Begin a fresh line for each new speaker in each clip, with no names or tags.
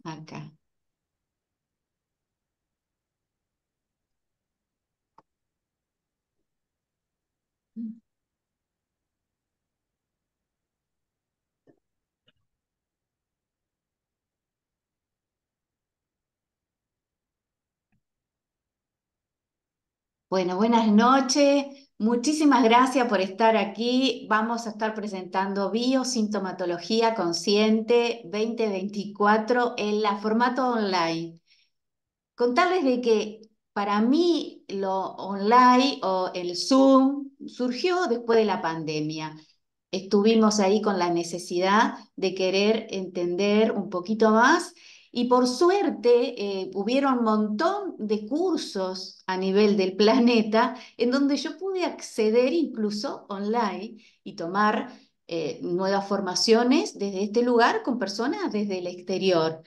acá. Bueno, buenas noches. Muchísimas gracias por estar aquí. Vamos a estar presentando Biosintomatología Consciente 2024 en la formato online. Contarles de que para mí lo online o el Zoom surgió después de la pandemia. Estuvimos ahí con la necesidad de querer entender un poquito más y por suerte hubieron un montón de cursos a nivel del planeta en donde yo pude acceder incluso online y tomar nuevas formaciones desde este lugar con personas desde el exterior.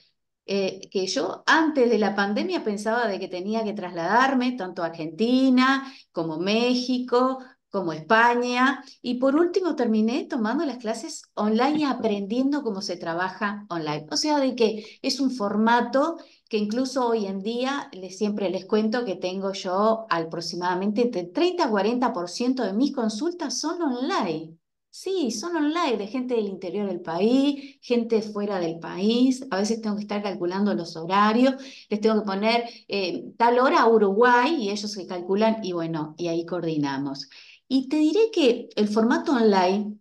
Que yo antes de la pandemia pensaba de que tenía que trasladarme tanto a Argentina como México, como España, y por último terminé tomando las clases online y aprendiendo cómo se trabaja online. O sea, de que es un formato que incluso hoy en día siempre les cuento que tengo yo aproximadamente entre 30 a 40% de mis consultas son online. Sí, son online de gente del interior del país, gente fuera del país. A veces tengo que estar calculando los horarios, les tengo que poner tal hora a Uruguay y ellos se calculan y bueno, y ahí coordinamos. Y te diré que el formato online,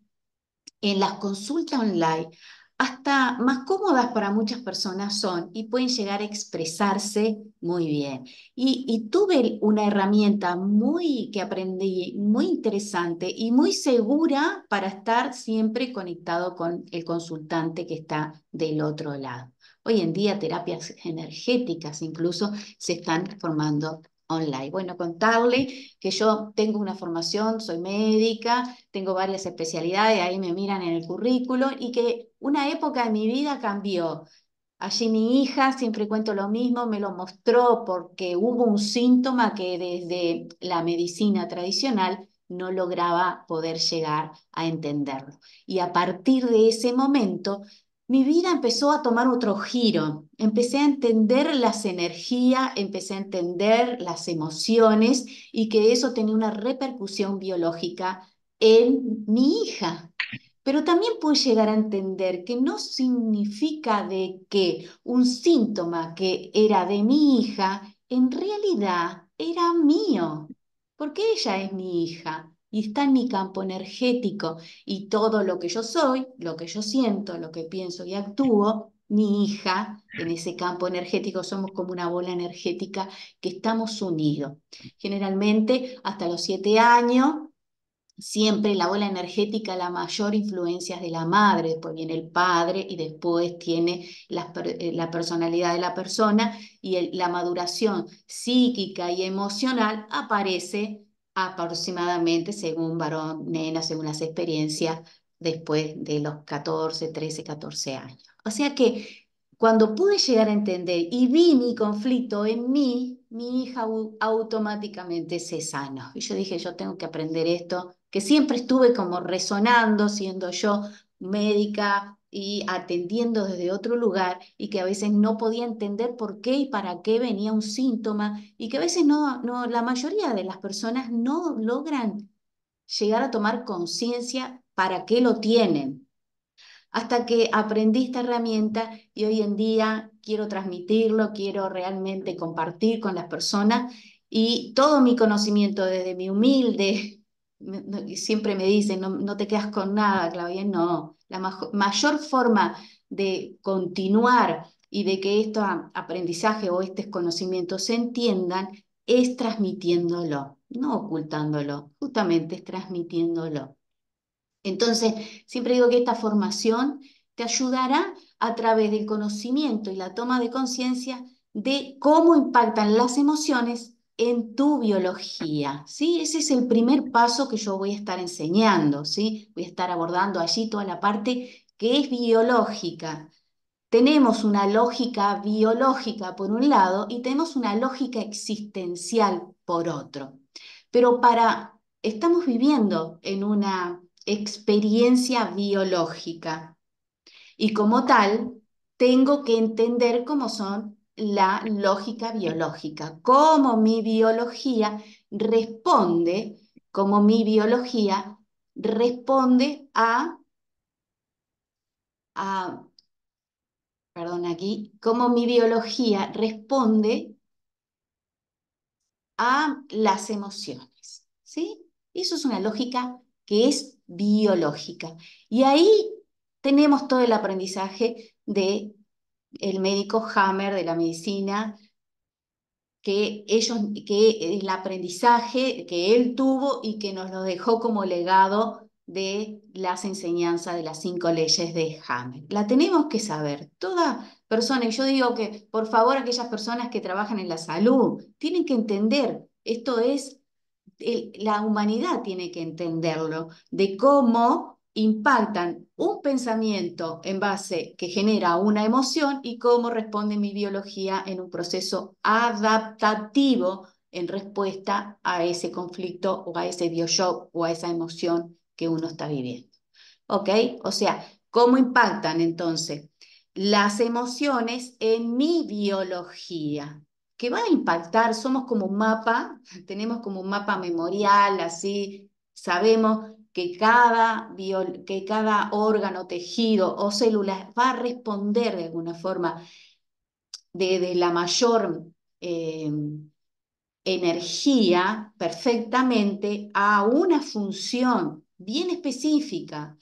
en las consultas online, hasta más cómodas para muchas personas son y pueden llegar a expresarse muy bien. Y tuve una herramienta muy que aprendí, muy interesante y muy segura para estar siempre conectado con el consultante que está del otro lado. Hoy en día terapias energéticas incluso se están formando online. Bueno, contarle que yo tengo una formación, soy médica, tengo varias especialidades, ahí me miran en el currículo, y que una época de mi vida cambió. Allí mi hija, siempre cuento lo mismo, me lo mostró porque hubo un síntoma que desde la medicina tradicional no lograba poder llegar a entenderlo. Y a partir de ese momento, mi vida empezó a tomar otro giro. Empecé a entender las energías, empecé a entender las emociones y que eso tenía una repercusión biológica en mi hija. Pero también puedo llegar a entender que no significa de que un síntoma que era de mi hija, en realidad era mío, porque ella es mi hija y está en mi campo energético y todo lo que yo soy, lo que yo siento, lo que pienso y actúo, mi hija, en ese campo energético somos como una bola energética que estamos unidos. Generalmente hasta los 7 años. Siempre la bola energética, la mayor influencia es de la madre, después viene el padre y después tiene la personalidad de la persona y la maduración psíquica y emocional aparece aproximadamente, según varón, nena, según las experiencias, después de los 14, 13, 14 años. O sea que cuando pude llegar a entender y vi mi conflicto en mí, mi hija automáticamente se sanó. Y yo dije, yo tengo que aprender esto, que siempre estuve como resonando, siendo yo médica y atendiendo desde otro lugar, y que a veces no podía entender por qué y para qué venía un síntoma, y que a veces la mayoría de las personas no logran llegar a tomar conciencia para qué lo tienen hasta que aprendí esta herramienta y hoy en día quiero transmitirlo, quiero realmente compartir con las personas y todo mi conocimiento desde mi humilde, y siempre me dicen, no, no te quedas con nada, Claudia, no, la mayor forma de continuar y de que estos aprendizajes o estos conocimientos se entiendan es transmitiéndolo, no ocultándolo, justamente es transmitiéndolo. Entonces, siempre digo que esta formación te ayudará a través del conocimiento y la toma de conciencia de cómo impactan las emociones en tu biología, ¿sí? Ese es el primer paso que yo voy a estar enseñando, ¿sí? Voy a estar abordando allí toda la parte que es biológica. Tenemos una lógica biológica por un lado y tenemos una lógica existencial por otro. Pero estamos viviendo en una experiencia biológica y como tal tengo que entender cómo son la lógica biológica, cómo mi biología responde, cómo mi biología responde a, perdón, aquí, cómo mi biología responde a las emociones, ¿sí? Eso es una lógica que es biológica. Y ahí tenemos todo el aprendizaje de el médico Hammer de la medicina, que el aprendizaje que él tuvo y que nos lo dejó como legado de las enseñanzas de las 5 leyes de Hammer. La tenemos que saber. Toda persona, y yo digo que por favor aquellas personas que trabajan en la salud tienen que entender, esto es la humanidad tiene que entenderlo, de cómo impactan un pensamiento en base que genera una emoción y cómo responde mi biología en un proceso adaptativo en respuesta a ese conflicto o a ese bioshock o a esa emoción que uno está viviendo. ¿Ok? O sea, ¿cómo impactan entonces las emociones en mi biología? Que va a impactar, somos como un mapa, tenemos como un mapa memorial, así, sabemos que cada órgano, tejido o célula va a responder de alguna forma de la mayor energía perfectamente a una función bien específica,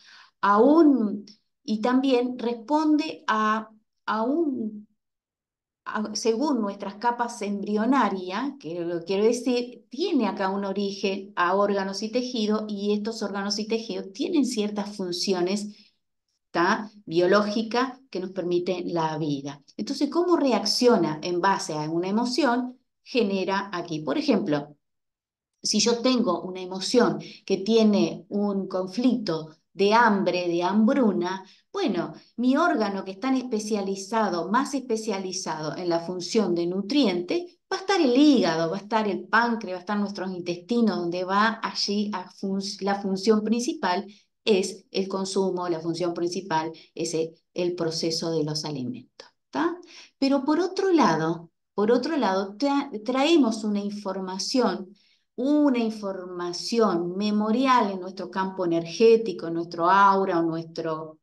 y también responde a un, según nuestras capas embrionarias, que lo quiero decir, tiene acá un origen a órganos y tejidos, y estos órganos y tejidos tienen ciertas funciones, ¿tá?, biológicas que nos permiten la vida. Entonces, ¿cómo reacciona en base a una emoción? Genera aquí, por ejemplo, si yo tengo una emoción que tiene un conflicto de hambre, de hambruna, bueno, mi órgano que es tan especializado, más especializado en la función de nutriente, va a estar el hígado, va a estar el páncreas, va a estar nuestros intestinos, donde va allí la función principal es el consumo, la función principal es el proceso de los alimentos, ¿tá? Pero por otro lado, traemos una información memorial en nuestro campo energético, en nuestro aura o nuestro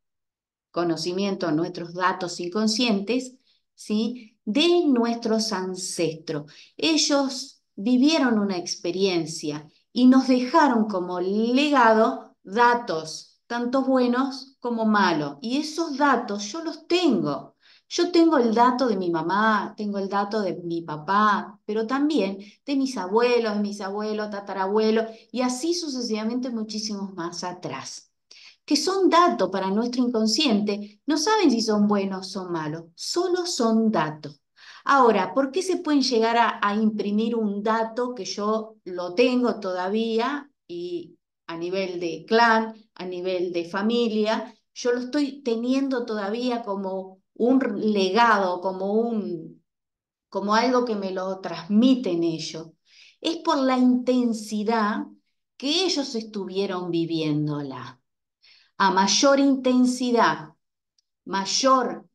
conocimiento, nuestros datos inconscientes, ¿sí?, de nuestros ancestros. Ellos vivieron una experiencia y nos dejaron como legado datos, tanto buenos como malos. Y esos datos yo los tengo. Yo tengo el dato de mi mamá, tengo el dato de mi papá, pero también de mis abuelos, tatarabuelos, y así sucesivamente muchísimos más atrás, que son datos para nuestro inconsciente, no saben si son buenos o son malos, solo son datos. Ahora, ¿por qué se pueden llegar a imprimir un dato que yo lo tengo todavía y a nivel de clan, a nivel de familia, yo lo estoy teniendo todavía como un legado, como algo que me lo transmiten ellos? Es por la intensidad que ellos estuvieron viviéndola. A mayor intensidad, mayor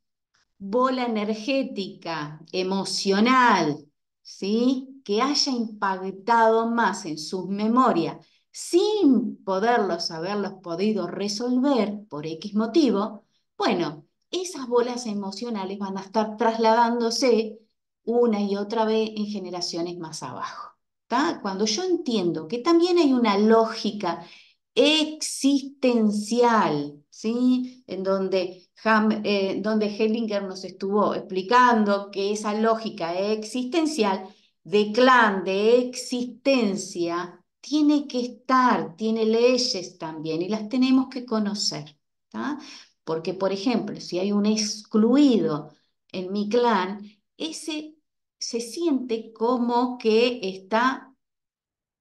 bola energética, emocional, ¿sí?, que haya impactado más en sus memorias sin poderlos haberlos podido resolver por X motivo, bueno, esas bolas emocionales van a estar trasladándose una y otra vez en generaciones más abajo. ¿Tá? Cuando yo entiendo que también hay una lógica existencial, ¿sí?, en donde Hellinger nos estuvo explicando que esa lógica existencial, de clan, de existencia, tiene que estar, tiene leyes también, y las tenemos que conocer, ¿tá? Porque, por ejemplo, si hay un excluido en mi clan, ese se siente como que está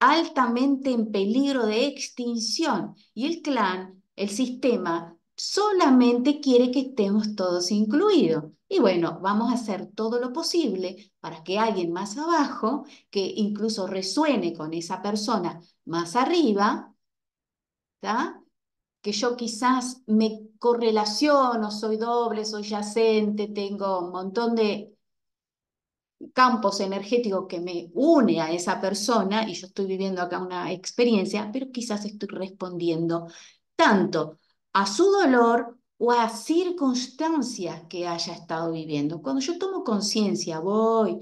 altamente en peligro de extinción, y el clan, el sistema, solamente quiere que estemos todos incluidos. Y bueno, vamos a hacer todo lo posible para que alguien más abajo, que incluso resuene con esa persona más arriba, ¿tá?, que yo quizás me correlaciono, soy doble, soy yacente, tengo un montón de campos energéticos que me une a esa persona y yo estoy viviendo acá una experiencia, pero quizás estoy respondiendo tanto a su dolor o a circunstancias que haya estado viviendo. Cuando yo tomo conciencia, voy,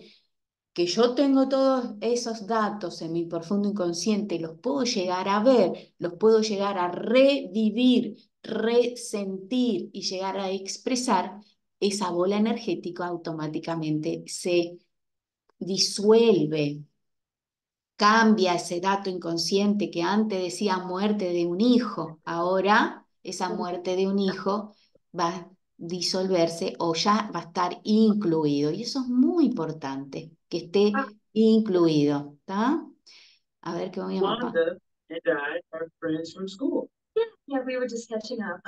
que yo tengo todos esos datos en mi profundo inconsciente, los puedo llegar a ver, los puedo llegar a revivir, resentir y llegar a expresar, esa bola energética automáticamente se disuelve, cambia ese dato inconsciente que antes decía muerte de un hijo, ahora esa muerte de un hijo va a disolverse o ya va a estar incluido. Y eso es muy importante, que esté incluido, ¿está? A ver qué voy a mapa.
Wanda and I are friends from school. Yeah, we were just catching up.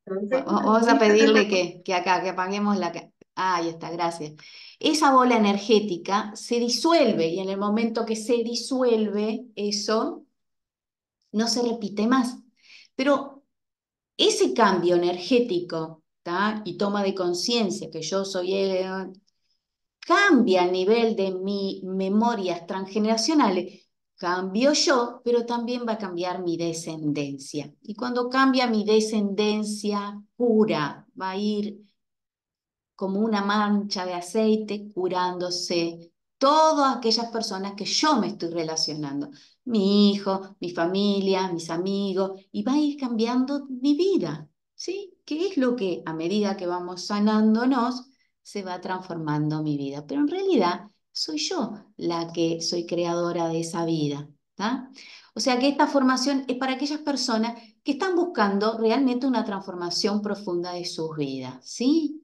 Don't say
Vamos a
goodbye.
pedirle que acá, que apaguemos la... Ahí está, gracias. Esa bola energética se disuelve y en el momento que se disuelve eso, no se repite más. Pero ese cambio energético, ¿tá? Y toma de conciencia que yo soy cambia a nivel de mis memorias transgeneracionales, cambio yo, pero también va a cambiar mi descendencia. Y cuando cambia mi descendencia pura, va a ir como una mancha de aceite curándose todas aquellas personas que yo me estoy relacionando, mi hijo, mi familia, mis amigos, y va a ir cambiando mi vida, ¿sí? ¿Qué es lo que a medida que vamos sanándonos se va transformando mi vida? Pero en realidad soy yo la que soy creadora de esa vida, ¿tá? O sea que esta formación es para aquellas personas que están buscando realmente una transformación profunda de sus vidas, ¿sí?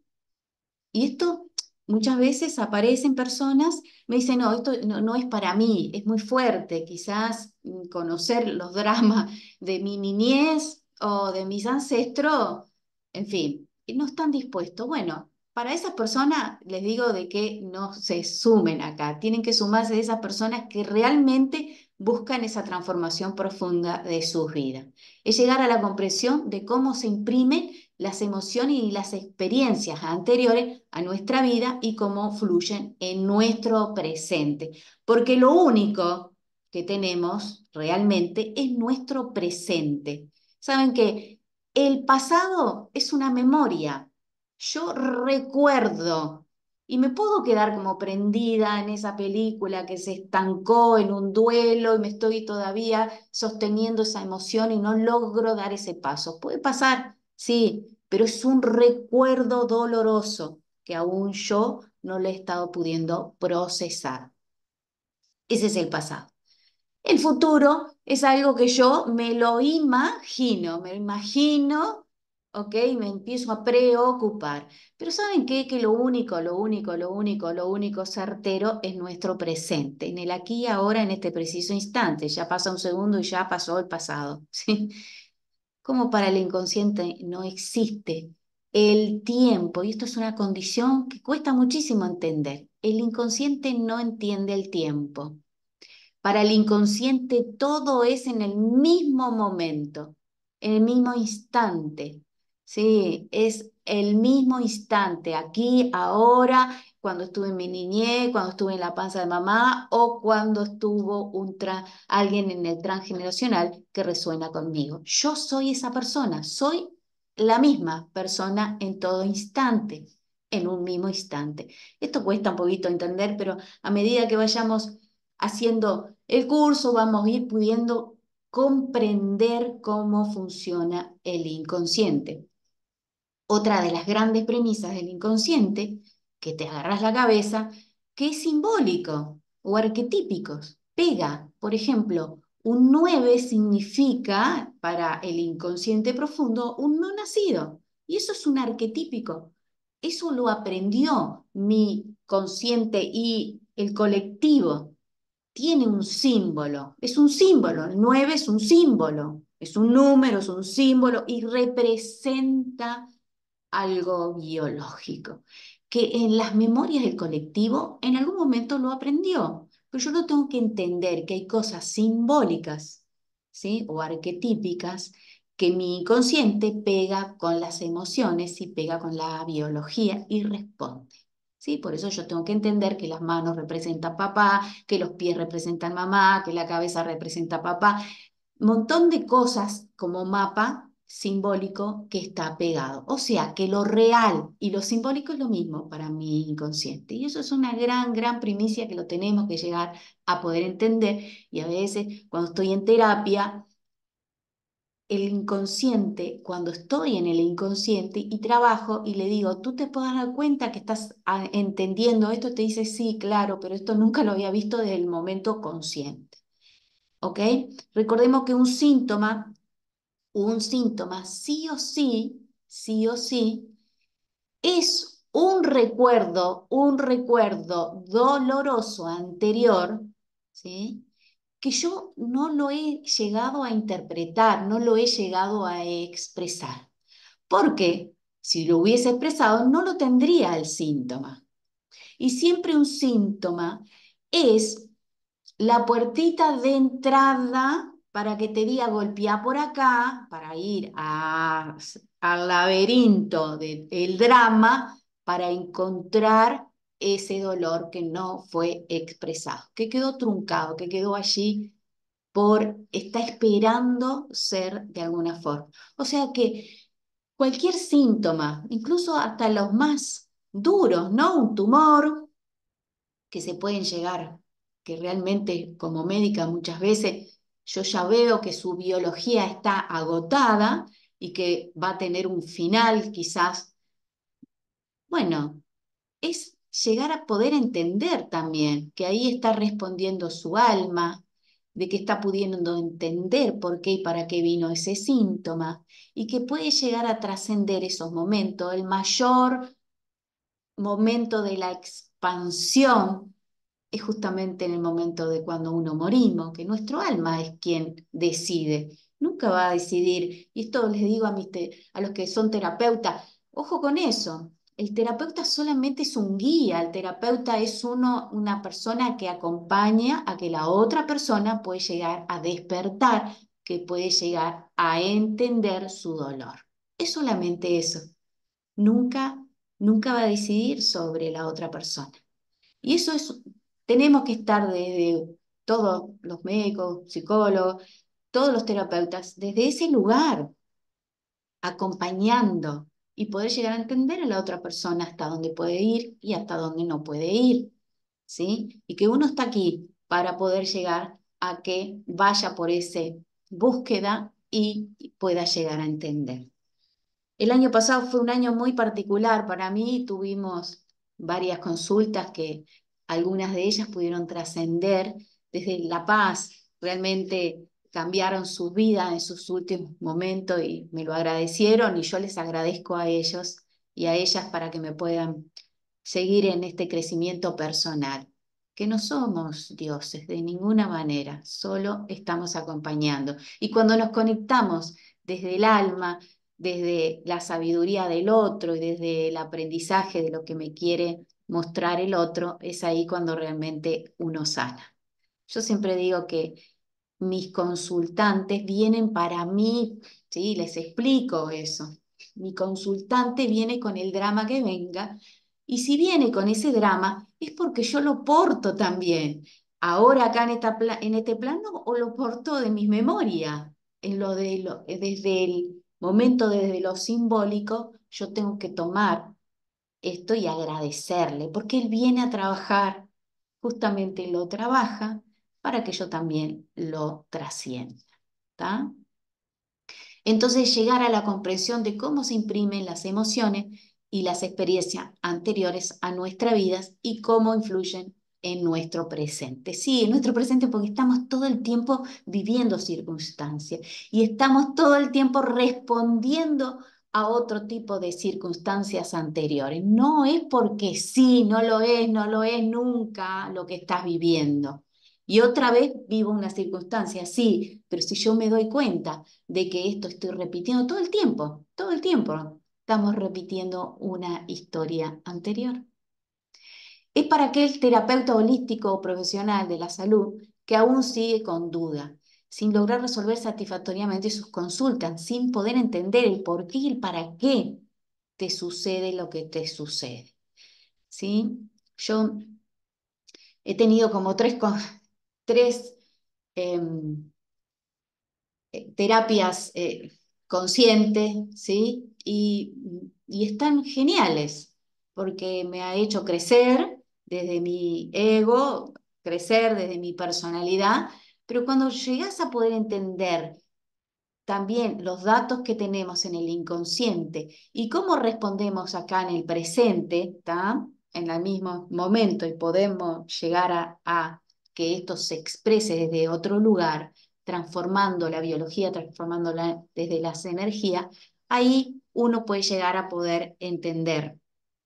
Y esto muchas veces aparecen personas, me dicen, no, esto no es para mí, es muy fuerte, quizás conocer los dramas de mi niñez o de mis ancestros, en fin, y no están dispuestos. Bueno, para esas personas les digo de que no se sumen acá, tienen que sumarse de esas personas que realmente buscan esa transformación profunda de sus vidas. Es llegar a la comprensión de cómo se imprimen las emociones y las experiencias anteriores a nuestra vida y cómo fluyen en nuestro presente. Porque lo único que tenemos realmente es nuestro presente. Saben que el pasado es una memoria. Yo recuerdo y me puedo quedar como prendida en esa película que se estancó en un duelo y me estoy todavía sosteniendo esa emoción y no logro dar ese paso. Puede pasar, sí, pero es un recuerdo doloroso que aún yo no le he estado pudiendo procesar. Ese es el pasado. El futuro es algo que yo me lo imagino, ¿ok? Me empiezo a preocupar. Pero ¿saben qué? Que lo único certero es nuestro presente, en el aquí y ahora, en este preciso instante. Ya pasa un segundo y ya pasó el pasado, ¿sí? Como para el inconsciente no existe el tiempo, y esto es una condición que cuesta muchísimo entender. El inconsciente no entiende el tiempo. Para el inconsciente todo es en el mismo momento, en el mismo instante. Sí, es el mismo instante, aquí, ahora, cuando estuve en mi niñez, cuando estuve en la panza de mamá o cuando estuvo alguien en el transgeneracional que resuena conmigo. Yo soy esa persona, soy la misma persona en todo instante, en un mismo instante. Esto cuesta un poquito entender, pero a medida que vayamos haciendo el curso, vamos a ir pudiendo comprender cómo funciona el inconsciente. Otra de las grandes premisas del inconsciente, que te agarras la cabeza, que es simbólico o arquetípicos. Pega, por ejemplo, un 9 significa para el inconsciente profundo un no nacido. Y eso es un arquetípico. Eso lo aprendió mi consciente y el colectivo tiene un símbolo, es un símbolo, el 9 es un símbolo, es un número, es un símbolo y representa algo biológico, que en las memorias del colectivo en algún momento lo aprendió, pero yo lo tengo que entender que hay cosas simbólicas, ¿sí? O arquetípicas que mi inconsciente pega con las emociones y pega con la biología y responde. ¿Sí? Por eso yo tengo que entender que las manos representan papá, que los pies representan mamá, que la cabeza representa papá. Montón de cosas como mapa simbólico que está pegado. O sea, que lo real y lo simbólico es lo mismo para mi inconsciente. Y eso es una gran, gran primicia que lo tenemos que llegar a poder entender. Y a veces, cuando estoy en terapia, el inconsciente, cuando estoy en el inconsciente y trabajo y le digo, ¿tú te puedes dar cuenta que estás entendiendo esto? Te dice, sí, claro, pero esto nunca lo había visto desde el momento consciente. ¿Ok? Recordemos que un síntoma sí o sí, es un recuerdo doloroso anterior, ¿sí? Que yo no lo he llegado a interpretar, no lo he llegado a expresar. Porque si lo hubiese expresado, no lo tendría el síntoma. Y siempre un síntoma es la puertita de entrada para que te diga golpear por acá, para ir al laberinto del drama, para encontrar ese dolor que no fue expresado, que quedó truncado, que quedó allí está esperando ser de alguna forma. O sea que cualquier síntoma, incluso hasta los más duros, ¿no? Un tumor, que se pueden llegar, que realmente como médica muchas veces yo ya veo que su biología está agotada y que va a tener un final quizás, bueno, es llegar a poder entender también que ahí está respondiendo su alma, de que está pudiendo entender por qué y para qué vino ese síntoma, y que puede llegar a trascender esos momentos. El mayor momento de la expansión es justamente en el momento de cuando uno morimos, que nuestro alma es quien decide. Nunca va a decidir, y esto les digo a los que son terapeutas, ojo con eso. El terapeuta solamente es un guía, el terapeuta es una persona que acompaña a que la otra persona puede llegar a despertar, que puede llegar a entender su dolor. Es solamente eso. Nunca, nunca va a decidir sobre la otra persona. Y eso es, tenemos que estar desde todos los médicos, psicólogos, todos los terapeutas, desde ese lugar, acompañando y poder llegar a entender a la otra persona hasta dónde puede ir y hasta dónde no puede ir, ¿sí? Y que uno está aquí para poder llegar a que vaya por esa búsqueda y pueda llegar a entender. El año pasado fue un año muy particular para mí, tuvimos varias consultas que algunas de ellas pudieron trascender desde La Paz, realmente cambiaron su vida en sus últimos momentos y me lo agradecieron y yo les agradezco a ellos y a ellas para que me puedan seguir en este crecimiento personal, que no somos dioses de ninguna manera, solo estamos acompañando. Y cuando nos conectamos desde el alma, desde la sabiduría del otro y desde el aprendizaje de lo que me quiere mostrar el otro, es ahí cuando realmente uno sana. Yo siempre digo que mis consultantes vienen para mí, ¿sí? Les explico eso. Mi consultante viene con el drama que venga y si viene con ese drama es porque yo lo porto también. Ahora acá en este plano o lo porto de mis memorias. Desde el momento, desde lo simbólico, yo tengo que tomar esto y agradecerle, porque él viene a trabajar, justamente lo trabaja para que yo también lo trascienda. ¿Tá? Entonces, llegar a la comprensión de cómo se imprimen las emociones y las experiencias anteriores a nuestras vidas y cómo influyen en nuestro presente. Sí, en nuestro presente porque estamos todo el tiempo viviendo circunstancias y estamos todo el tiempo respondiendo a otro tipo de circunstancias anteriores. No es porque sí, no lo es nunca lo que estás viviendo. Y otra vez vivo una circunstancia, sí, pero si yo me doy cuenta de que esto estoy repitiendo todo el tiempo estamos repitiendo una historia anterior. Es para aquel terapeuta holístico o profesional de la salud que aún sigue con duda sin lograr resolver satisfactoriamente sus consultas, sin poder entender el por qué y el para qué te sucede lo que te sucede. ¿Sí? Yo he tenido como tres em, terapias conscientes, ¿sí? Y están geniales, porque me ha hecho crecer desde mi ego, crecer desde mi personalidad, pero cuando llegas a poder entender también los datos que tenemos en el inconsciente y cómo respondemos acá en el presente, ¿tá? En el mismo momento y podemos llegar a que esto se exprese desde otro lugar, transformando la biología, transformándola desde las energías, ahí uno puede llegar a poder entender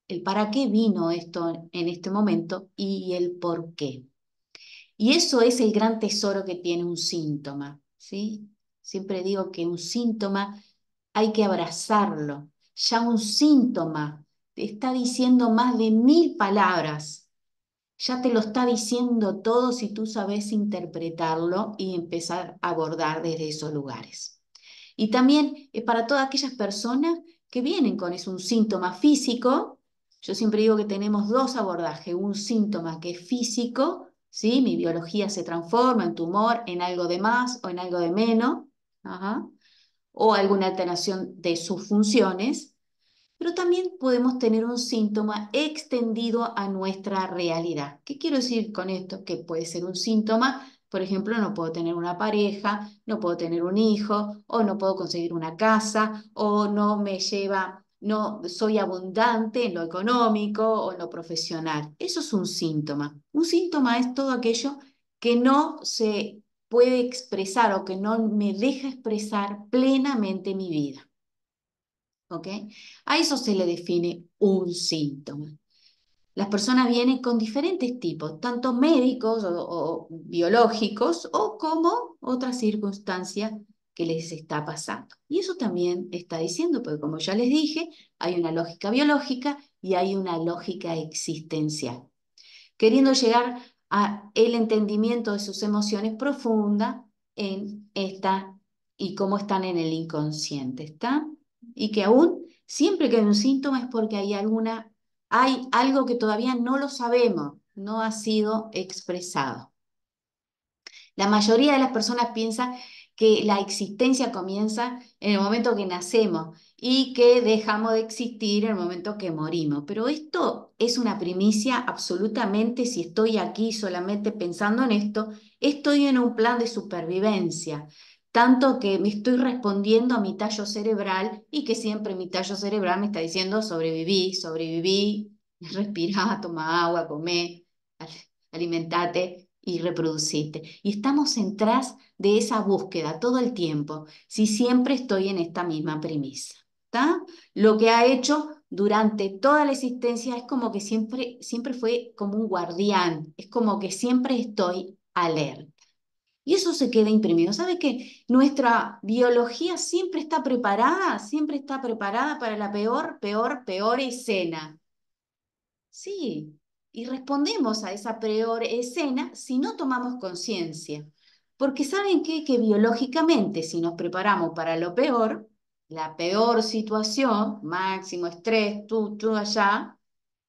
el para qué vino esto en este momento y el por qué. Y eso es el gran tesoro que tiene un síntoma, ¿sí? Siempre digo que un síntoma hay que abrazarlo. Ya un síntoma te está diciendo más de 1000 palabras. Ya te lo está diciendo todo si tú sabes interpretarlo y empezar a abordar desde esos lugares. Y también es para todas aquellas personas que vienen con un síntoma físico. Yo siempre digo que tenemos dos abordajes, un síntoma que es físico, ¿sí? Mi biología se transforma en tumor, en algo de más o en algo de menos, ajá, o alguna alteración de sus funciones, pero también podemos tener un síntoma extendido a nuestra realidad. ¿Qué quiero decir con esto? Que puede ser un síntoma, por ejemplo, no puedo tener una pareja, no puedo tener un hijo, o no puedo conseguir una casa, o no me lleva, no soy abundante en lo económico o en lo profesional. Eso es un síntoma. Un síntoma es todo aquello que no se puede expresar o que no me deja expresar plenamente mi vida. ¿Ok? A eso se le define un síntoma. Las personas vienen con diferentes tipos, tanto médicos o biológicos o como otras circunstancias que les está pasando. Y eso también está diciendo, porque como ya les dije, hay una lógica biológica y hay una lógica existencial. Queriendo llegar a el entendimiento de sus emociones profunda en esta y cómo están en el inconsciente, ¿está? Y que aún siempre que hay un síntoma es porque hay algo que todavía no lo sabemos, no ha sido expresado. La mayoría de las personas piensan que la existencia comienza en el momento que nacemos y que dejamos de existir en el momento que morimos. Pero esto es una primicia absolutamente, si estoy aquí solamente pensando en esto, estoy en un plan de supervivencia. Tanto que me estoy respondiendo a mi tallo cerebral y que siempre mi tallo cerebral me está diciendo sobreviví, sobreviví, respirá, toma agua, comé, alimentate y reproducirte. Y estamos en tras de esa búsqueda todo el tiempo, si siempre estoy en esta misma premisa. ¿Está? Lo que ha hecho durante toda la existencia es como que siempre, siempre fue como un guardián, es como que siempre estoy alerta. Y eso se queda imprimido. ¿Sabe que nuestra biología siempre está preparada para la peor, peor, peor escena? Sí, y respondemos a esa peor escena si no tomamos conciencia. Porque ¿saben qué? Que biológicamente, si nos preparamos para lo peor, la peor situación, máximo estrés, tú allá,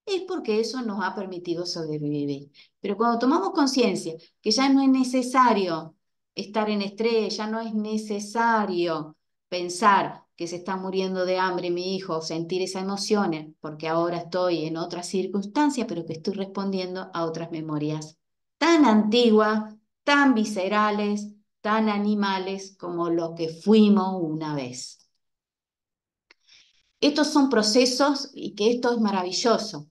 es porque eso nos ha permitido sobrevivir. Pero cuando tomamos conciencia que ya no es necesario estar en estrés, ya no es necesario pensar que se está muriendo de hambre mi hijo, sentir esas emociones, porque ahora estoy en otra circunstancia, pero que estoy respondiendo a otras memorias tan antiguas, tan viscerales, tan animales como lo que fuimos una vez. Estos son procesos y que esto es maravilloso.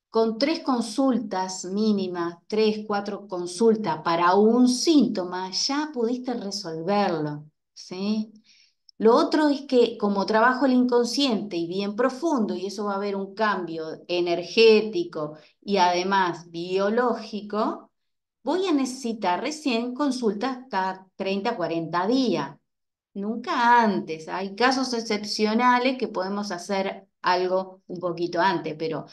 Con 3 consultas mínimas, 3, 4 consultas para un síntoma, ya pudiste resolverlo, ¿sí? Lo otro es que como trabajo el inconsciente y bien profundo, y eso va a haber un cambio energético y además biológico, voy a necesitar recién consultas cada 30, 40 días, nunca antes. Hay casos excepcionales que podemos hacer algo un poquito antes, pero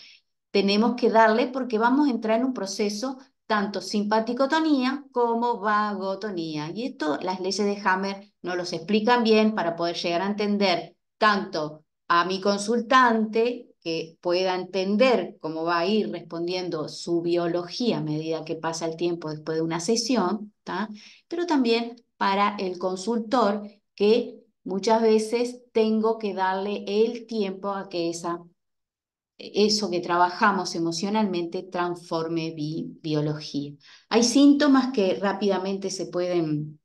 tenemos que darle porque vamos a entrar en un proceso tanto simpaticotonía como vagotonía. Y esto las leyes de Hammer nos los explican bien para poder llegar a entender tanto a mi consultante, que pueda entender cómo va a ir respondiendo su biología a medida que pasa el tiempo después de una sesión, ¿tá? Pero también para el consultor, que muchas veces tengo que darle el tiempo a que eso que trabajamos emocionalmente transforme biología. Hay síntomas que rápidamente se pueden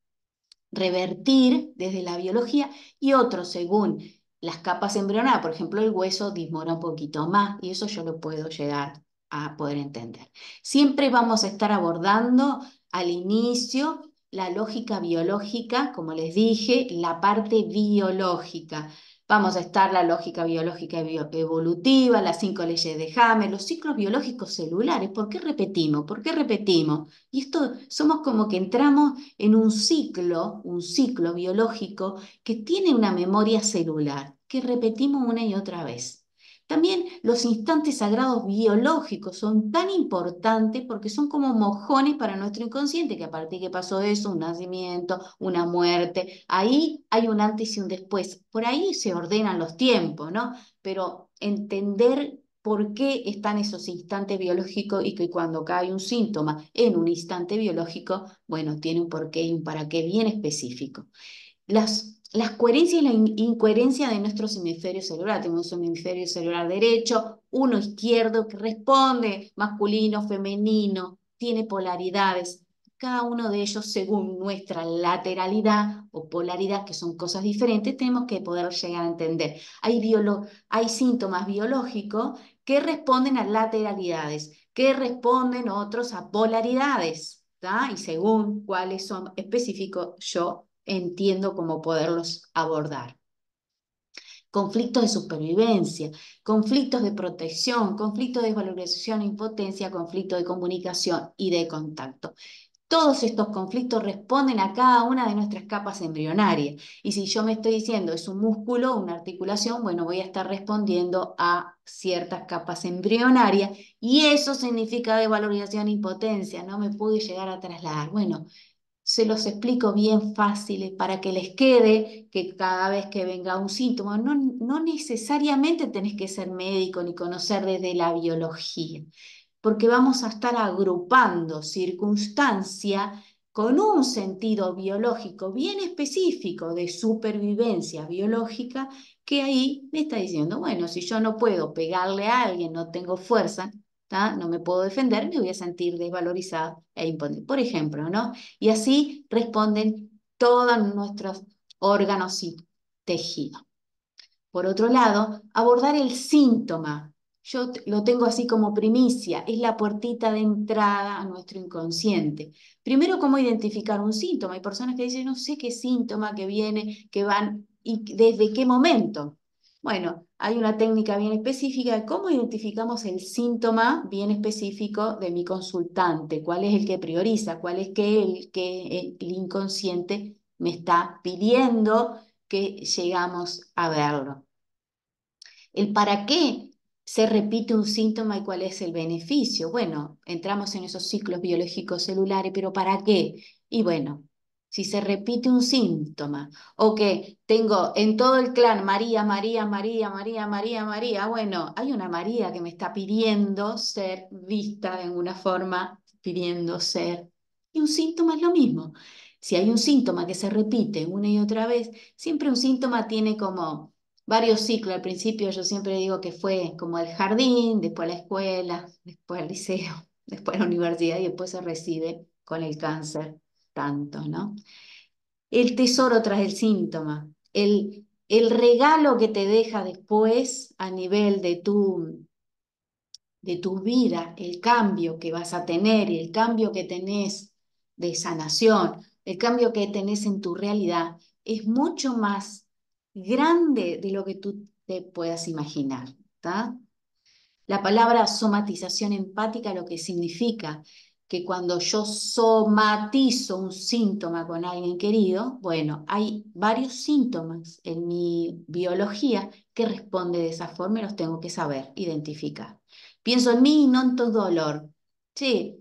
revertir desde la biología y otros según las capas embrionarias, por ejemplo, el hueso dismora un poquito más y eso yo lo puedo llegar a poder entender. Siempre vamos a estar abordando al inicio la lógica biológica, como les dije, la parte biológica. Vamos a estar la lógica biológica evolutiva, las 5 leyes de Hammer, los ciclos biológicos celulares. ¿Por qué repetimos? ¿Por qué repetimos? Y esto somos como que entramos en un ciclo biológico que tiene una memoria celular, que repetimos una y otra vez. También los instantes sagrados biológicos son tan importantes porque son como mojones para nuestro inconsciente, que a partir que pasó eso, un nacimiento, una muerte, ahí hay un antes y un después. Por ahí se ordenan los tiempos, ¿no? Pero entender por qué están esos instantes biológicos y que cuando cae un síntoma en un instante biológico, bueno, tiene un porqué y un para qué bien específico. Las coherencias y la incoherencia de nuestros hemisferios celulares. Tenemos un hemisferio celular derecho, uno izquierdo que responde masculino, femenino, tiene polaridades. Cada uno de ellos, según nuestra lateralidad o polaridad, que son cosas diferentes, tenemos que poder llegar a entender. Hay síntomas biológicos que responden a lateralidades, que responden otros a polaridades, ¿tá? Y según cuáles son específicos, yo entiendo cómo poderlos abordar. Conflictos de supervivencia, conflictos de protección, conflictos de desvalorización, impotencia, conflictos de comunicación y de contacto. Todos estos conflictos responden a cada una de nuestras capas embrionarias. Y si yo me estoy diciendo es un músculo, una articulación, bueno, voy a estar respondiendo a ciertas capas embrionarias y eso significa desvalorización, impotencia. No me pude llegar a trasladar. Bueno, se los explico bien fáciles para que les quede que cada vez que venga un síntoma, no necesariamente tenés que ser médico ni conocer desde la biología, porque vamos a estar agrupando circunstancia con un sentido biológico bien específico de supervivencia biológica, que ahí me está diciendo, bueno, si yo no puedo pegarle a alguien, no tengo fuerza, ¿tá? No me puedo defender, me voy a sentir desvalorizada e impotente, por ejemplo, ¿no? Y así responden todos nuestros órganos y tejidos. Por otro lado, abordar el síntoma. Yo lo tengo así como primicia, es la puertita de entrada a nuestro inconsciente. Primero, cómo identificar un síntoma. Hay personas que dicen, no sé qué síntoma que viene, que van, y desde qué momento. Bueno, hay una técnica bien específica de cómo identificamos el síntoma bien específico de mi consultante, cuál es el que prioriza, cuál es que el inconsciente me está pidiendo que llegamos a verlo. El para qué se repite un síntoma y cuál es el beneficio. Bueno, entramos en esos ciclos biológicos celulares, pero ¿para qué? Y bueno, si se repite un síntoma o que tengo en todo el clan María, María, María, María, María, María, bueno, hay una María que me está pidiendo ser vista de alguna forma, pidiendo ser. Y un síntoma es lo mismo. Si hay un síntoma que se repite una y otra vez, siempre un síntoma tiene como varios ciclos. Al principio yo siempre digo que fue como el jardín, después la escuela, después el liceo, después la universidad y después se recibe con el cáncer, tanto, ¿no? El tesoro tras el síntoma, el regalo que te deja después a nivel de tu vida, el cambio que vas a tener, el cambio que tenés de sanación, el cambio que tenés en tu realidad, es mucho más grande de lo que tú te puedas imaginar, ¿tá? La palabra somatización empática lo que significa que cuando yo somatizo un síntoma con alguien querido, bueno, hay varios síntomas en mi biología que responden de esa forma y los tengo que saber identificar. Pienso en mí y no en tu dolor. Sí,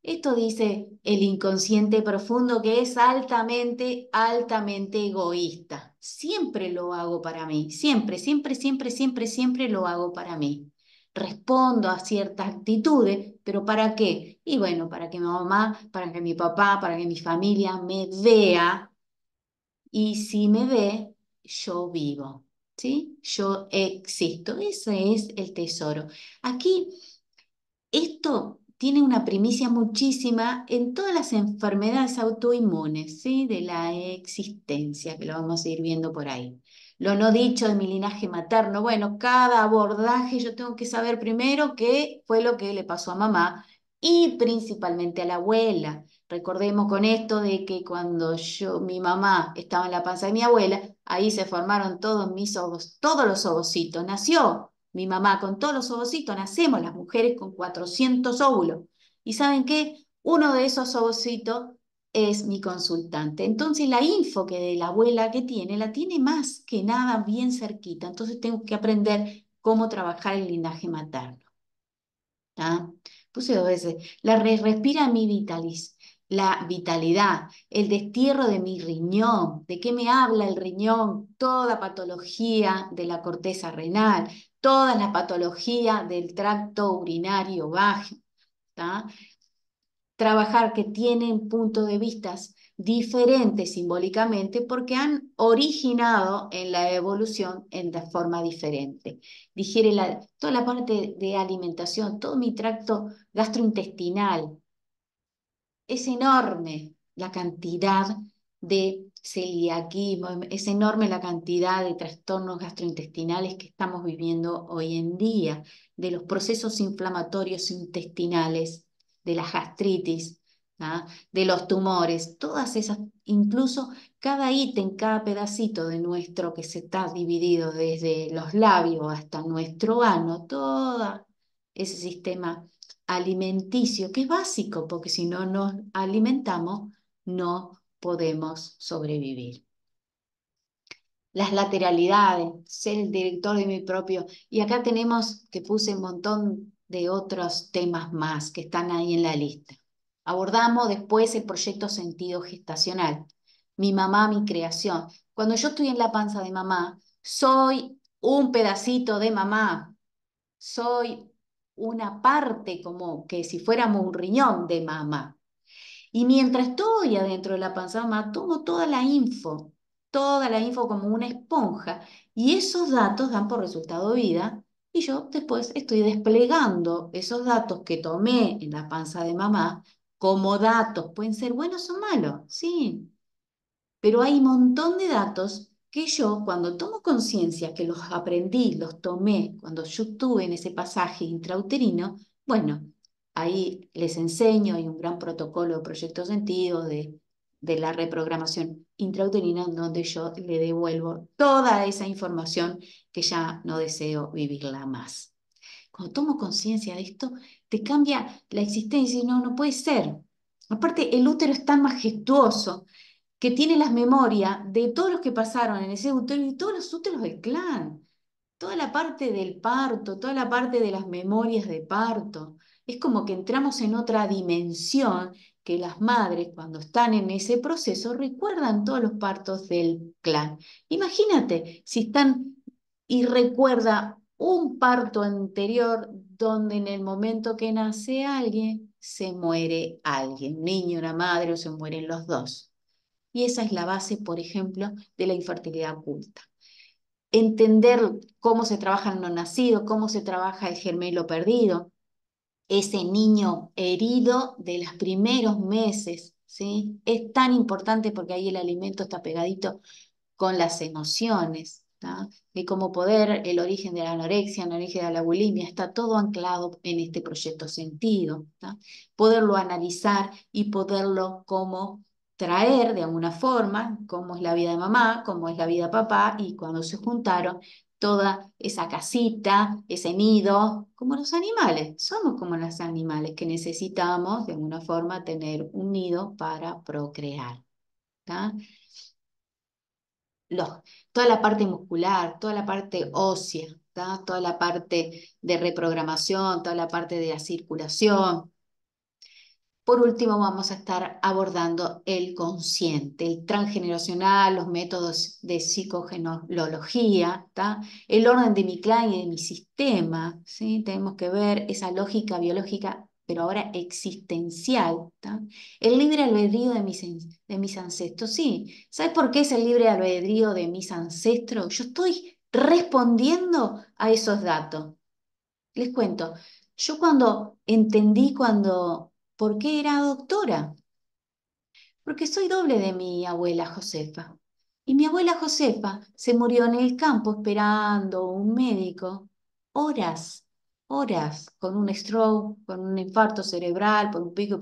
Esto dice el inconsciente profundo que es altamente, altamente egoísta. Siempre lo hago para mí, siempre, siempre, siempre, siempre, siempre lo hago para mí. Respondo a ciertas actitudes, pero ¿para qué? Y bueno, para que mi mamá, para que mi papá, para que mi familia me vea y si me ve, yo vivo, ¿sí? Yo existo. Ese es el tesoro. Aquí esto tiene una primicia muchísima en todas las enfermedades autoinmunes, ¿sí? De la existencia, que lo vamos a ir viendo por ahí. Lo no dicho de mi linaje materno, bueno, cada abordaje yo tengo que saber primero qué fue lo que le pasó a mamá y principalmente a la abuela. Recordemos con esto de que cuando mi mamá estaba en la panza de mi abuela, ahí se formaron todos mis ovos, todos los ovocitos. Nació mi mamá con todos los ovocitos, nacemos las mujeres con 400 óvulos. ¿Y saben qué? Uno de esos ovocitos es mi consultante. Entonces la info que de la abuela que tiene, la tiene más que nada bien cerquita. Entonces tengo que aprender cómo trabajar el linaje materno. ¿Ah? Puse dos veces. Respira mi vitalis, la vitalidad, el destierro de mi riñón. ¿De qué me habla el riñón? Toda patología de la corteza renal, toda la patología del tracto urinario bajo. ¿Tá? Trabajar que tienen puntos de vista diferentes simbólicamente porque han originado en la evolución en de forma diferente. Digiere toda la parte de alimentación, todo mi tracto gastrointestinal, es enorme la cantidad de celiaquismo, es enorme la cantidad de trastornos gastrointestinales que estamos viviendo hoy en día, de los procesos inflamatorios intestinales, de la gastritis, ¿ah? De los tumores, todas esas, incluso cada ítem, cada pedacito de nuestro que se está dividido desde los labios hasta nuestro ano, todo ese sistema alimenticio, que es básico, porque si no nos alimentamos, no podemos sobrevivir. Las lateralidades, ser el director de mi propio. Y acá tenemos que puse un montón de otros temas más que están ahí en la lista. Abordamos después el proyecto sentido gestacional. Mi mamá, mi creación. Cuando yo estoy en la panza de mamá, soy un pedacito de mamá, soy una parte como que si fuéramos un riñón de mamá. Y mientras estoy adentro de la panza de mamá, tomo toda la info como una esponja, y esos datos dan por resultado vida, y yo después estoy desplegando esos datos que tomé en la panza de mamá como datos. Pueden ser buenos o malos, sí, pero hay un montón de datos que yo, cuando tomo conciencia que los aprendí, los tomé, cuando yo estuve en ese pasaje intrauterino, bueno, ahí les enseño, hay un gran protocolo de proyecto sentido de la reprogramación intrauterina, donde yo le devuelvo toda esa información que ya no deseo vivirla más. Cuando tomo conciencia de esto, te cambia la existencia y no, no puede ser. Aparte, el útero es tan majestuoso que tiene las memorias de todos los que pasaron en ese útero y todos los úteros del clan, toda la parte del parto, toda la parte de las memorias de parto. Es como que entramos en otra dimensión que las madres cuando están en ese proceso recuerdan todos los partos del clan. Imagínate si están y recuerda un parto anterior donde en el momento que nace alguien, se muere alguien, un niño, una madre o se mueren los dos. Y esa es la base, por ejemplo, de la infertilidad oculta. Entender cómo se trabaja el no nacido, cómo se trabaja el gemelo perdido, ese niño herido de los primeros meses, ¿sí? Es tan importante porque ahí el alimento está pegadito con las emociones, ¿tá? Y cómo poder, el origen de la anorexia, el origen de la bulimia, está todo anclado en este proyecto sentido, ¿tá? Poderlo analizar y poderlo como traer de alguna forma, cómo es la vida de mamá, cómo es la vida de papá, y cuando se juntaron, toda esa casita, ese nido, como los animales, somos como los animales que necesitamos de alguna forma tener un nido para procrear. ¿Tá? los, Toda la parte muscular, toda la parte ósea, ¿tá? Toda la parte de reprogramación, toda la parte de la circulación. Por último, vamos a estar abordando el consciente, el transgeneracional, los métodos de psicogenología, ¿tá? El orden de mi clan y de mi sistema, ¿sí? Tenemos que ver esa lógica biológica, pero ahora existencial, ¿tá? El libre albedrío de mis ancestros, sí. ¿Sabes por qué es el libre albedrío de mis ancestros? Yo estoy respondiendo a esos datos. Les cuento, yo cuando entendí por qué era doctora, porque soy doble de mi abuela Josefa. Y mi abuela Josefa se murió en el campo esperando un médico, horas, horas, con un stroke, con un infarto cerebral, por un pico,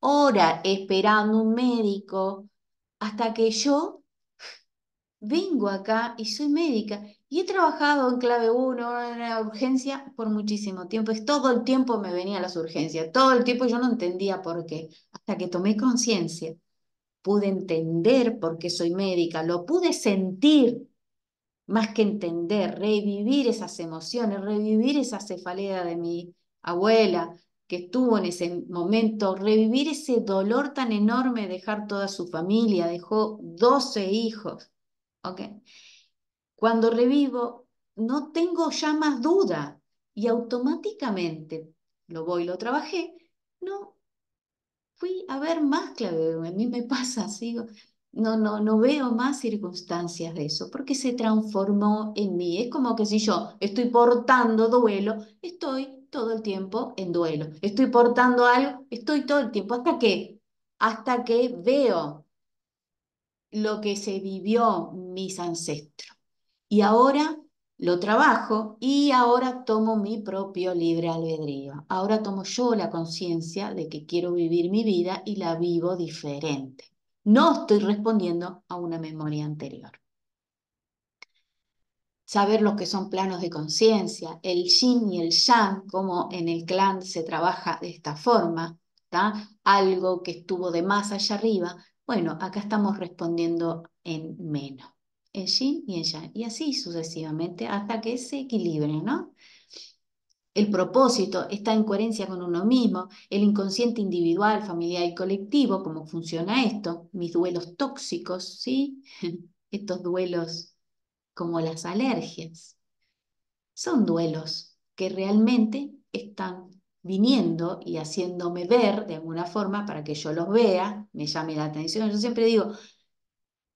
horas esperando un médico, hasta que yo vengo acá y soy médica y he trabajado en clave uno en la urgencia por muchísimo tiempo. Es todo el tiempo me venía las urgencias, todo el tiempo yo no entendía por qué. Hasta que tomé conciencia, pude entender por qué soy médica, lo pude sentir más que entender, revivir esas emociones, revivir esa cefalea de mi abuela que estuvo en ese momento, revivir ese dolor tan enorme de dejar toda su familia, dejó 12 hijos. ¿Ok? Cuando revivo, no tengo ya más duda y automáticamente lo trabajé, no fui a ver más clave. A mí me pasa, sigo, no veo más circunstancias de eso, porque se transformó en mí. Es como que si yo estoy portando duelo, estoy todo el tiempo en duelo. Estoy portando algo, estoy todo el tiempo. Hasta que veo lo que se vivió mis ancestros. Y ahora lo trabajo y ahora tomo mi propio libre albedrío. Ahora tomo yo la conciencia de que quiero vivir mi vida y la vivo diferente. No estoy respondiendo a una memoria anterior. Saber lo que son planos de conciencia, el yin y el yang, como en el clan se trabaja de esta forma, ¿tá? Algo que estuvo de más allá arriba. Bueno, acá estamos respondiendo en menos, en yin y en yang, y así sucesivamente hasta que se equilibre, ¿no? El propósito está en coherencia con uno mismo, el inconsciente individual, familiar y colectivo, cómo funciona esto, mis duelos tóxicos, ¿sí? Estos duelos como las alergias. Son duelos que realmente están viniendo y haciéndome ver de alguna forma para que yo los vea, me llame la atención. Yo siempre digo,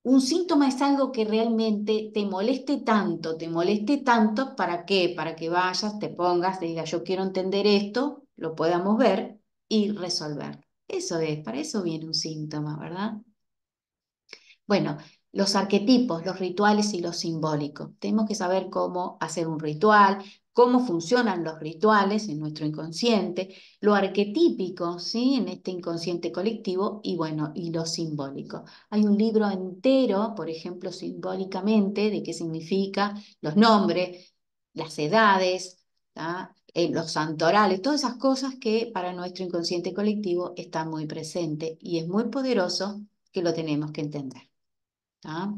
un síntoma es algo que realmente te moleste tanto, ¿para qué? Para que vayas, te pongas, te digas, yo quiero entender esto, lo podamos ver y resolver. Eso es, para eso viene un síntoma, ¿verdad? Bueno, los arquetipos, los rituales y lo simbólico. Tenemos que saber cómo hacer un ritual, cómo funcionan los rituales en nuestro inconsciente, lo arquetípico, ¿sí? En este inconsciente colectivo y bueno, y lo simbólico. Hay un libro entero, por ejemplo, simbólicamente, de qué significa los nombres, las edades, ¿tá? Los santorales, todas esas cosas que para nuestro inconsciente colectivo están muy presentes y es muy poderoso que lo tenemos que entender. ¿Tá?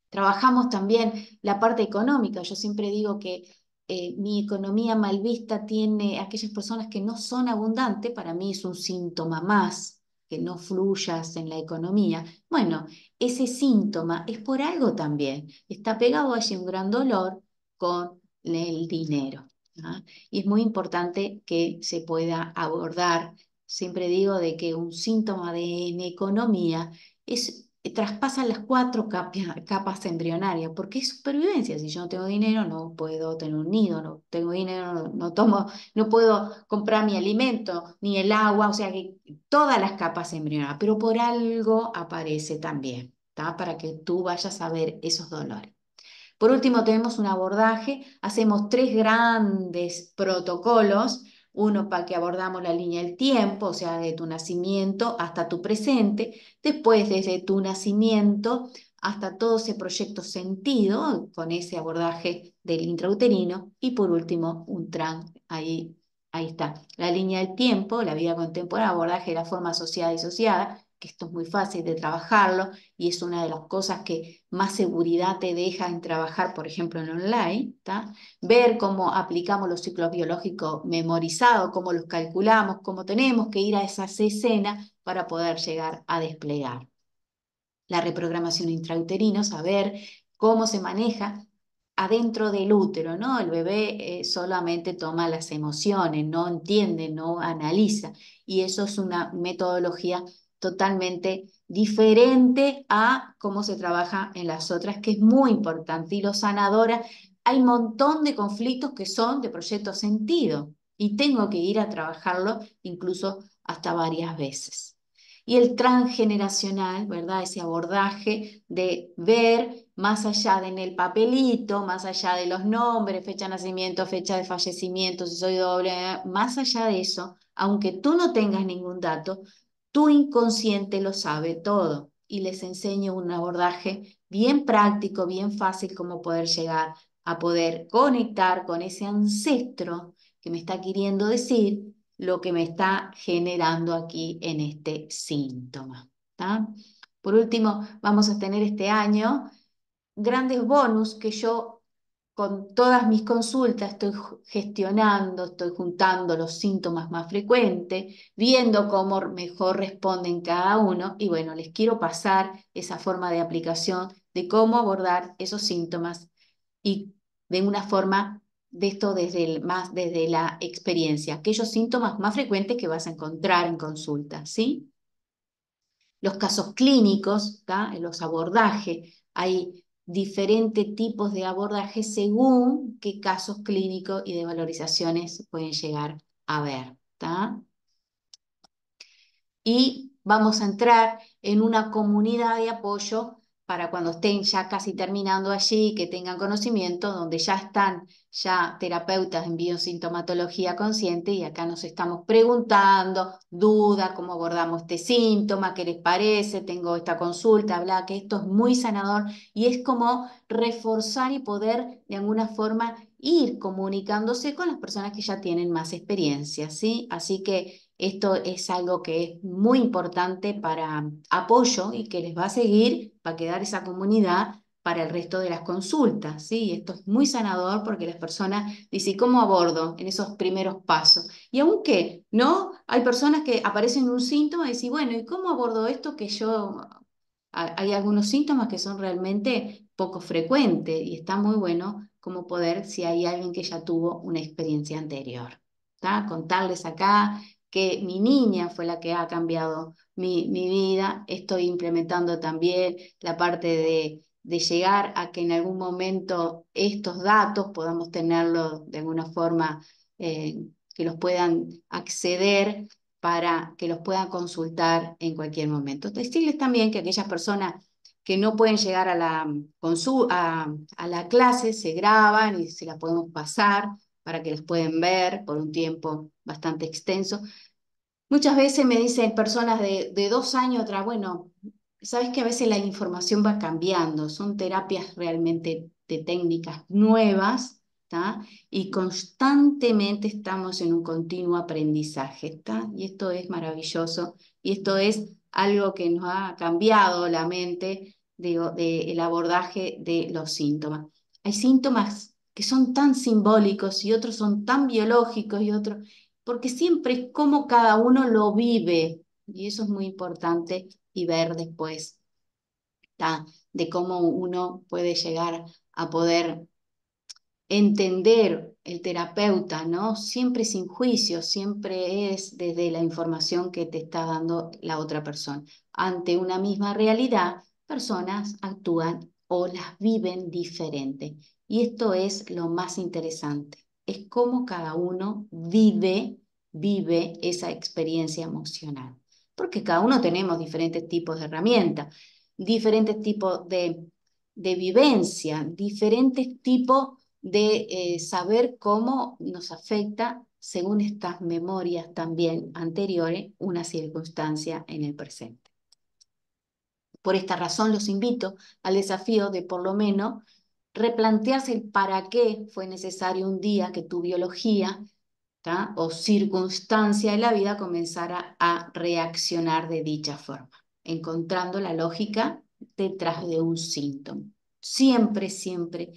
Trabajamos también la parte económica. Yo siempre digo que mi economía mal vista tiene aquellas personas que no son abundantes, para mí es un síntoma más, que no fluyas en la economía. Bueno, ese síntoma es por algo también. Está pegado allí un gran dolor con el dinero. ¿Ah? Y es muy importante que se pueda abordar. Siempre digo de que un síntoma de en economía traspasan las cuatro capas embrionarias, porque es supervivencia. Si yo no tengo dinero, no puedo tener un nido, no tengo dinero, no puedo comprar mi alimento, ni el agua, o sea que todas las capas embrionarias, pero por algo aparece también, ¿tá? Para que tú vayas a ver esos dolores. Por último, tenemos un abordaje, hacemos tres grandes protocolos, uno para que abordamos la línea del tiempo, o sea, de tu nacimiento hasta tu presente, después desde tu nacimiento hasta todo ese proyecto sentido, con ese abordaje del intrauterino, y por último, un ahí está, la línea del tiempo, la vida contemporánea, abordaje de la forma asociada y disociada, que esto es muy fácil de trabajarlo y es una de las cosas que más seguridad te deja en trabajar, por ejemplo, en online, ¿tá? Ver cómo aplicamos los ciclos biológicos memorizados, cómo los calculamos, cómo tenemos que ir a esas escenas para poder llegar a desplegar. La reprogramación intrauterina, saber cómo se maneja adentro del útero, ¿no? El bebé solamente toma las emociones, no entiende, no analiza, y eso es una metodología totalmente diferente a cómo se trabaja en las otras, que es muy importante. Y los sanadores, hay un montón de conflictos que son de proyecto sentido, y tengo que ir a trabajarlo incluso hasta varias veces. Y el transgeneracional, ¿verdad? Ese abordaje de ver más allá de en el papelito, más allá de los nombres, fecha de nacimiento, fecha de fallecimiento, si soy doble, más allá de eso, aunque tú no tengas ningún dato, tu inconsciente lo sabe todo. Y les enseño un abordaje bien práctico, bien fácil, como poder llegar a poder conectar con ese ancestro que me está queriendo decir lo que me está generando aquí en este síntoma. ¿Tá? Por último, vamos a tener este año grandes bonus que yo con todas mis consultas estoy gestionando, estoy juntando los síntomas más frecuentes, viendo cómo mejor responden cada uno y bueno, les quiero pasar esa forma de aplicación de cómo abordar esos síntomas y de una forma de esto desde la experiencia, aquellos síntomas más frecuentes que vas a encontrar en consulta, ¿sí? Los casos clínicos, ¿tá? Los abordajes, hay diferentes tipos de abordaje según qué casos clínicos y de valorizaciones pueden llegar a ver, ¿tá? Y vamos a entrar en una comunidad de apoyo para cuando estén ya casi terminando allí, que tengan conocimiento, donde ya están ya terapeutas en biosintomatología consciente y acá nos estamos preguntando, duda, cómo abordamos este síntoma, qué les parece, tengo esta consulta, bla, que esto es muy sanador y es como reforzar y poder de alguna forma ir comunicándose con las personas que ya tienen más experiencia, ¿sí? Así que esto es algo que es muy importante para apoyo y que les va a seguir, va a quedar esa comunidad para el resto de las consultas, ¿sí? Esto es muy sanador porque las personas dicen, ¿cómo abordo en esos primeros pasos? Y aunque, ¿no? Hay personas que aparecen un síntoma y dicen, bueno, ¿y cómo abordo esto que yo... Hay algunos síntomas que son realmente poco frecuentes y está muy bueno como poder, si hay alguien que ya tuvo una experiencia anterior. ¿Tá? Contarles acá que mi niña fue la que ha cambiado mi vida. Estoy implementando también la parte de llegar a que en algún momento estos datos podamos tenerlos de alguna forma, que los puedan acceder para que los puedan consultar en cualquier momento. Decirles también que aquellas personas que no pueden llegar a a la clase se graban y se la podemos pasar para que las pueden ver por un tiempo bastante extenso. Muchas veces me dicen personas de 2 años atrás, bueno, sabes que a veces la información va cambiando, son terapias realmente de técnicas nuevas, ¿tá? Y constantemente estamos en un continuo aprendizaje, ¿tá? Y esto es maravilloso, y esto es algo que nos ha cambiado la mente el abordaje de los síntomas. Hay síntomas que son tan simbólicos y otros son tan biológicos y otros porque siempre es como cada uno lo vive, y eso es muy importante y ver después, ¿tá? De cómo uno puede llegar a poder entender el terapeuta, ¿no? Siempre sin juicio, siempre es desde la información que te está dando la otra persona. Ante una misma realidad, personas actúan o las viven diferente. Y esto es lo más interesante, es cómo cada uno vive esa experiencia emocional. Porque cada uno tenemos diferentes tipos de herramientas, diferentes tipos de vivencia, diferentes tipos de saber cómo nos afecta, según estas memorias también anteriores, una circunstancia en el presente. Por esta razón los invito al desafío de por lo menos replantearse el para qué fue necesario un día que tu biología, ¿tá? O circunstancia de la vida comenzara a reaccionar de dicha forma. encontrando la lógica detrás de un síntoma. Siempre, siempre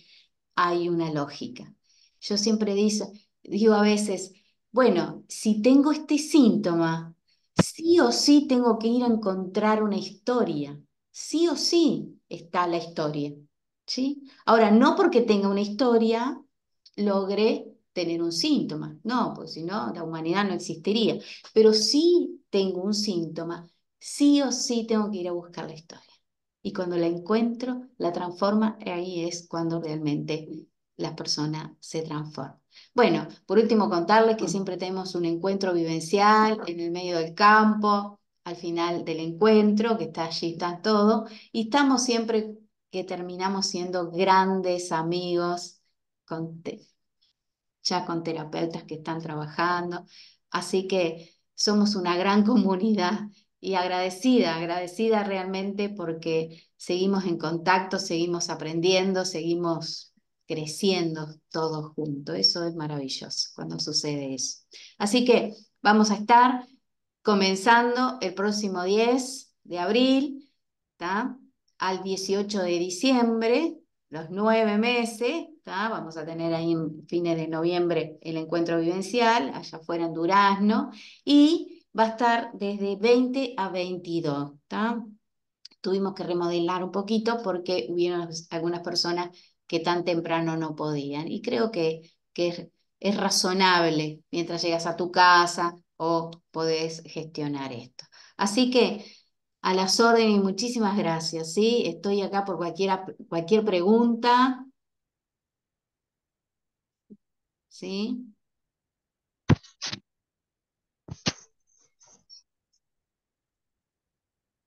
hay una lógica. Yo siempre digo a veces, bueno, si tengo este síntoma, sí o sí tengo que ir a encontrar una historia. Sí o sí está la historia. ¿Sí? Ahora, no porque tenga una historia, logré tener un síntoma. No, pues si no, la humanidad no existiría. Pero sí tengo un síntoma, sí o sí tengo que ir a buscar la historia. Y cuando la encuentro, la transforma, y ahí es cuando realmente la persona se transforma. Bueno, por último, contarles que siempre tenemos un encuentro vivencial en el medio del campo, al final del encuentro, que está allí, está todo, y estamos siempre que terminamos siendo grandes amigos con, ya con terapeutas que están trabajando. Así que somos una gran comunidad y agradecida, agradecida realmente porque seguimos en contacto, seguimos aprendiendo, seguimos creciendo todos juntos. Eso es maravilloso cuando sucede eso. Así que vamos a estar comenzando el próximo 10 de abril, ¿tá? Al 18 de diciembre, los 9 meses, ¿tá? Vamos a tener ahí en fines de noviembre el encuentro vivencial, allá afuera en Durazno, y va a estar desde 20 a 22, ¿tá? Tuvimos que remodelar un poquito porque hubieron algunas personas que tan temprano no podían. Y creo que es razonable mientras llegas a tu casa o podés gestionar esto. Así que a las órdenes y muchísimas gracias, ¿sí? Estoy acá por cualquier pregunta, ¿sí?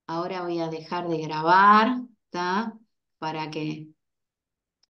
Ahora voy a dejar de grabar, ¿tá? Para que